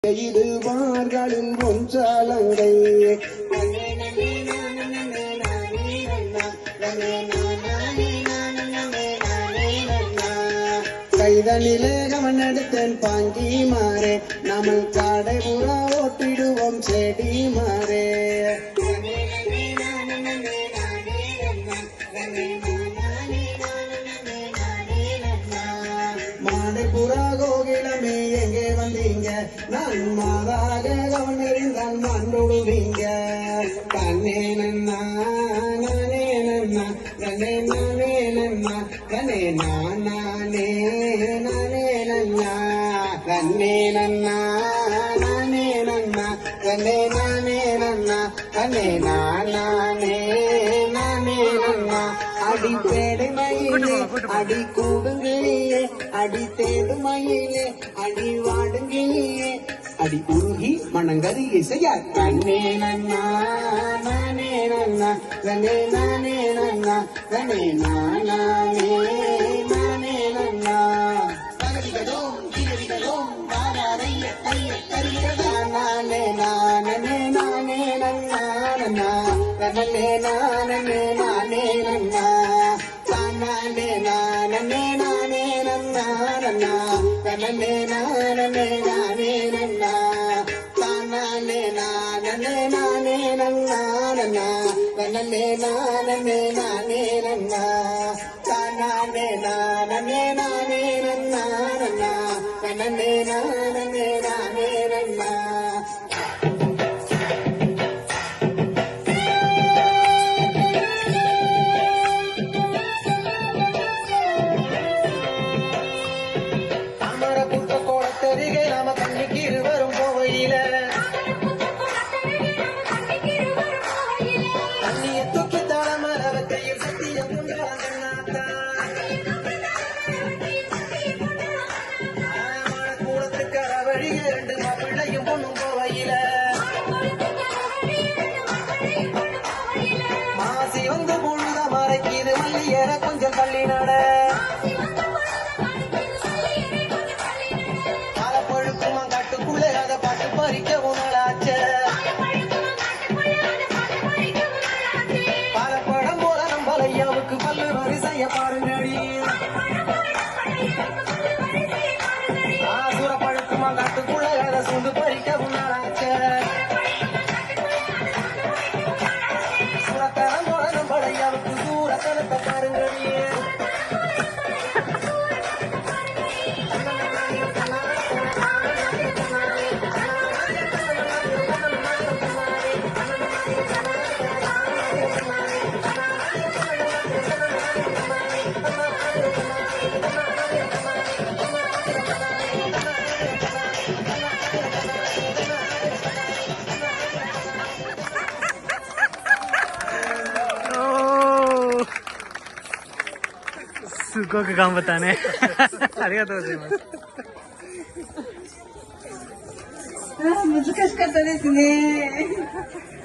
இதுவார்களின் ஒன்றாலங்கை கைதனிலே கவன் எடுத்தேன் பாங்கி மாறே நம்ம காடை புறா ஓட்டிடுவோம் செடி மாறே மாடைப்புறா கோகிலமே எங்கே வந்தீங்க நான் மாதாக கவன் எறிந்தான் மண்ணுடுவீங்க கண்ணே நன்னா நானே நன்னா கண்ணே நானே நன்னா கண்ணே நானே நானே நன்னா கண்ணே நன்னா நானே நன்னா கண்ணே நானே நன்னா கண்ணே நானே நானே நன்னா அடி பேடை மயிலே அடி கூடுங்கிலே அடி தேடு மயிலே அடி வாடுங்கிலே அடி உருகி மணங்கரி இசையா கண்ணே நன்னா நானே நன்னா கண்ணே நானே நன்னா கண்ணே நானே நானே நன்னா நானே நானே நானே நன்னா நன்னா கண்ணே நானே நானே நன்னா நானே நானே நானே நன்னா நன்னா கண்ணே நானே நானே நன்னா நானே நானே நானே நன்னா நன்னா கண்ணே நானே நானே நன்னா நானே நானே நானே நன்னா நன்னா கண்ணே நானே நானே நன்னா நாம கண்ணிக்கு வரும் போவையில தண்ணிய தூக்கி தாளமரவத்தையில் சத்தியம் கூடத்துக்கு வழி இரண்டு மாப்பிள்ளையும் பொண்ணும் போவையில மாசி வந்து முழுத மறைக்கிது மல்லியர கொஞ்சம் பள்ளி நட பாட்டு பறிக்க உணலாச்ச பாலப்படம் போல நம்பலையாவுக்கு பல்லு வரிசைய பாருங்கடி சூறப்பழுக்குமா காட்டுக்குள்ள அதை சூண்டு பறிக்க உணலாச்ச சூறத்தனம் போல நம்பலையாவுக்கு சூறத்தனத்தை பாருங்கடி सुको का काम बताने難しかったですね。